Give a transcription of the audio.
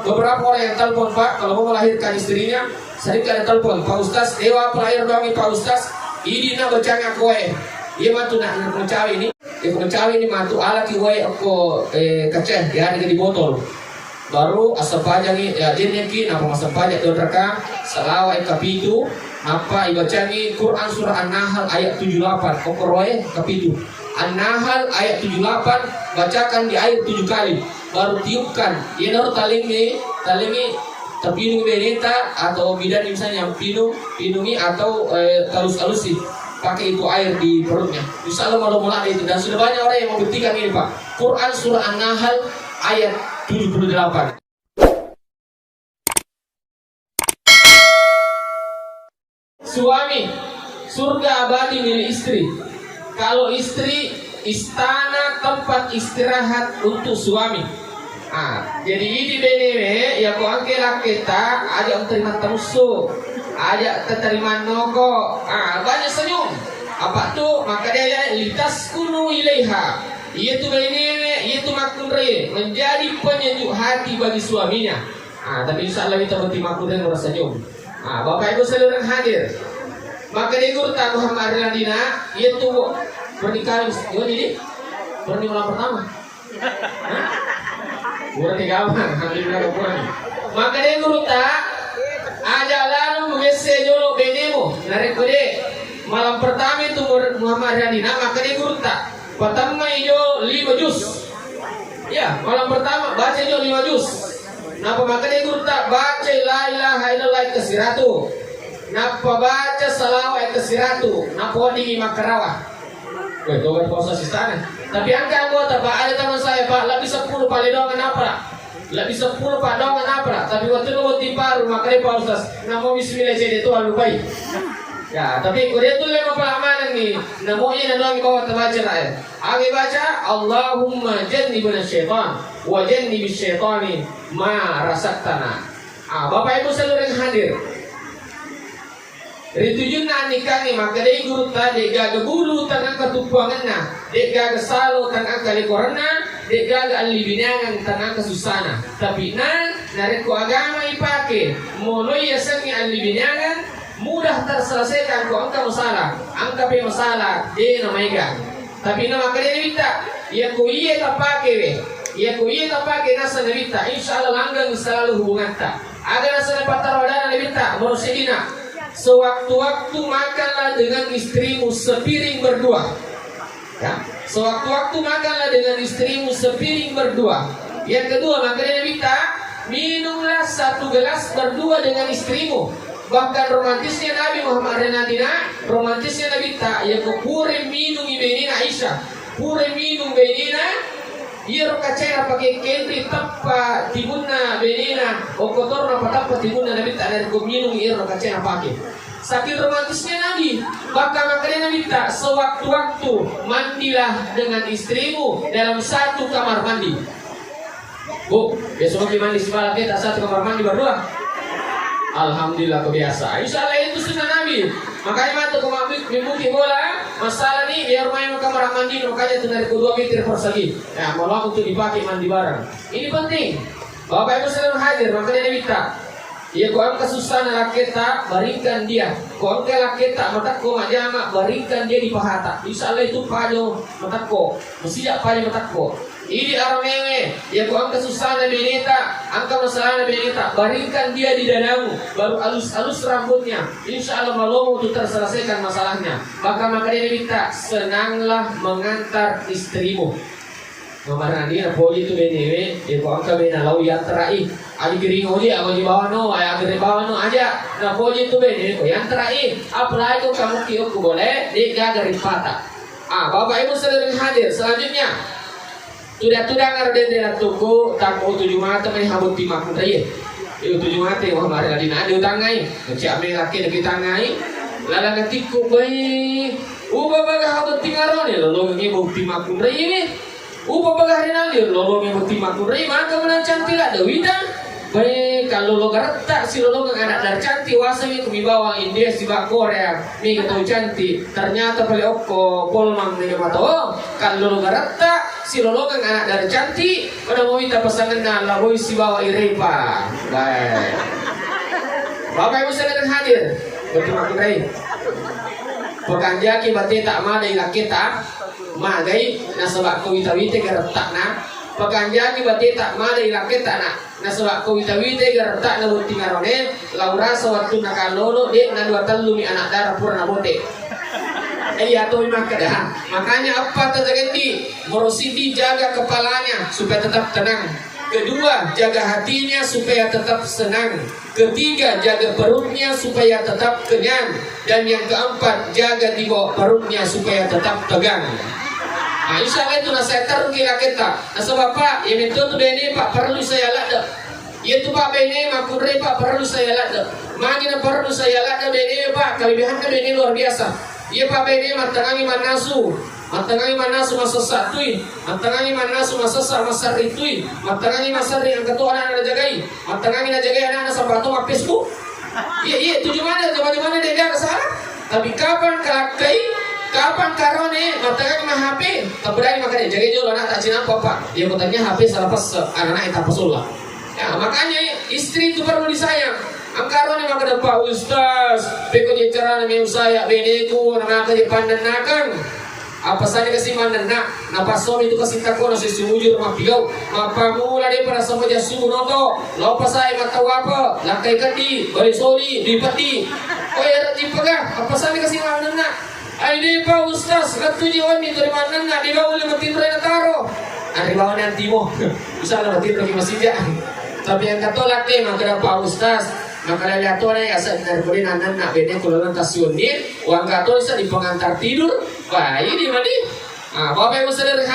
beberapa orang yang telepon, Pak, kalau mau melahirkan istrinya, sering ada telepon, Pak Ustaz, dewa pelahir doang Pak Ustaz, ini na bacanya kowe, iya matu nak mencawi ini, mencawi ini matu alat kowe aku kaceh, ya ada di botol, baru asal pajak ini, ya jadi ki, napa asal pajak itu rekam, selawat kapitu, apa ibacangi Quran surah An-Nahl ayat 78, kokoroe kapitu. An-Nahl ayat 78 bacakan di ayat 7 kali baru tiupkan ia baru talingi terpinung beneta atau bidan misalnya yang pinungi atau talus-talusi pakai itu air di perutnya insya Allah mulai itu dan sudah banyak orang yang membuktikan ini Pak Quran surah An-Nahl ayat 78. Suami surga abadi milik istri. Kalau istri, istana tempat istirahat untuk suami. Jadi ini benewe ya kau angkela kita ajak terima temusu, ajak terima nogo, banyak senyum. Apa tuh? Maka dia litas kunu ilaiha. Itu benewe, itu makunre menjadi penyejuk hati bagi suaminya. Tapi insya Allah kita berterima kasih dan senyum. Bapak Ibu seluruh hadir. Maka dia gurta Muhammad Radina itu pernikahan ini pernikahan pertama. Bukan tigawan, alhamdulillah bukan. Maka dia gurta aja lalu mengese jolo benemo narik kode malam pertama itu Muhammad Radina maka dia gurta pertama itu 5 juz. Ya malam pertama baca itu 5 juz. Napa maka dia gurta baca la ilaha illallah ke-100. Napa baca salawat ke-100, napa di makarawah. Weh, tobat proses istana. Tapi angka anggota Pak, ada teman saya Pak, lebih 10 Pak ledongan apa? Lebih 10 Pak dongan apa? Tapi waktu itu mau tiparu makanya Pak Ustaz, namo bismillah jadi itu lupai. Ya, tapi dia tuh lima pelamanan nih. Namonya nanti kau terbaca lah. Agi baca Allahumma jannibna syaitan wa jannibis syaitani ma rasaktana. Bapak Ibu seluruh yang hadir. Ritujunna nikani maka dia guru tadi gaga bulu tangan ketupuangan na, dia gaga salo tangan kali korna, dia gaga alibinangan tangan kesusana. Tapi narik ko agama ipake, monoy yasangi alibinangan mudah terselesaikan ko angka masalah, dia namaiga. Tapi maka dia minta, ya ko iya tapake nasa nabita, insyaallah langgang selalu hubungan ta. Ada nasa napatarodana nabita, monosedina. Sewaktu-waktu makanlah dengan istrimu sepiring berdua. Ya, sewaktu-waktu makanlah dengan istrimu sepiring berdua. Yang kedua, makanya minta minumlah 1 gelas berdua dengan istrimu. Bahkan romantisnya Nabi Muhammad Renadina, romantisnya Nabi tak, ya kupure minum ibenina Aisyah, pure minum benina. Ia kacera pakai kentri tappa timunna benina o kotorna patappa timunna Nabi tak ada minum ia kacera pakai. Saking romantisnya Nabi, maka makanya Nabi tak sewaktu-waktu mandilah dengan istrimu dalam 1 kamar mandi. Bu, besok mandi semalam kita 1 kamar mandi berdua. Alhamdulillah kebiasa. Insya Allah itu sunnah Nabi. Makanya mata mimpi bola masalah nih biar main kamar mandi makanya itu dari 2 meter persegi. Ya malah untuk dipakai mandi bareng. Ini penting. Bapak Ibu selalu hadir makanya dia minta. Ya kau angka susana laketa baringkan dia. Kau angka laketa matako majama baringkan dia di pahata. Insya Allah itu pajo matako. Mesti pajo matako. Ini aramewe, ya kau angka susana beneta, angka masalah beneta, baringkan dia di dadamu, baru alus rambutnya. Insya Allah malam itu terselesaikan masalahnya. Maka dia minta senanglah mengantar istrimu. Nomor nanti nak boleh tu benewe, ya kau angka bena lau yang terakhir. Adi kering aja, aku di bawah no, ayah di bawah no aja. Nak boleh tu benewe, yang terakhir. Apalagi kamu kiok boleh, dia gagal patah. Bapak Ibu selalu hadir. Selanjutnya. Tudah-tudah ngaruh dari toko tamu 7 mata main habut timak raya. Itu 7 mata yang mari lagi ada utangai. Ngecek ame laki lagi tangai. Lala ngatiku baik. Baga habut tingaron ya lalu ngibu timak raya ni. Baga rinali lalu ngibu timak raya maka menang cantik lah dewita. Baik kalau lo geretak si lo anak dar cantik wasami kumi bawang India si bak Korea mi ketau cantik ternyata pale okko polmang ni mata kalau lo geretak si lolongan anak dari cantik, pada mau minta pasangan na laboy si bawa irepa. Baik. Bapak Ibu saudara hadir, berterima kasih. Pekanjaki bate tak madai lakita, magai nasabak kawita-wite garatak na. Pekanjaki bate tak madai lakita na, nasabak kawita-wite garatak na luting arone, laura sawatu nakalolo dek na dua talumi anak darah purna bote. Atau makanya apa terjadi? Morosidi jaga kepalanya supaya tetap tenang. Kedua, jaga hatinya supaya tetap senang. Ketiga, jaga perutnya supaya tetap kenyang. Dan yang keempat, jaga di bawah perutnya supaya tetap tegang. Nah, insya Allah itu nasihat kira kita. Nasa bapak, yang itu tuh bene pak perlu saya lada. Itu pak bene makure pak perlu saya lada. Magina perlu saya lada bene pak. Kelebihan bene luar biasa. Iya pak bene matangangi manasu. Matangangi manasu masa satui, matangangi manasu masa masa ritui, matangangi masa yang ketua anak jagai, matangangi na jagai anak sabato mapisku. Iya tujuh mana dia gak salah. Tapi kapan kalakai, kapan karone matangangi mah HP, tak berani makanya jagai jual anak tak cina apa. Dia katanya HP salah pas anak itu pasullah. Ya makanya istri itu perlu disayang. Angkaron yang makada Pak Ustaz, peko dia cara nama saya beneku, nama dia pandan nakang. Apa saja kasih mana nak, napa suami itu kasih takut nasi sumujur mapigau, mapa mula dia pada sama dia subuh noto, lopa saya mata apa, lakai kadi, balik soli, dipati, oh ya dipegah, apa saja kasih mana nak. Ini Pak Ustaz, ratu jiwan itu dari mana nak, di bawah lima timur yang taro, di bawah nanti mo, bisa lima timur lagi masih jah. Tapi yang katolak deh, makada Pak Ustaz. Maka lihat tuh ya saya dari anak nak beda kalau stasiun ini uang kartu bisa di pengantar tidur, wah ini mana? Ah, bapak ibu saudara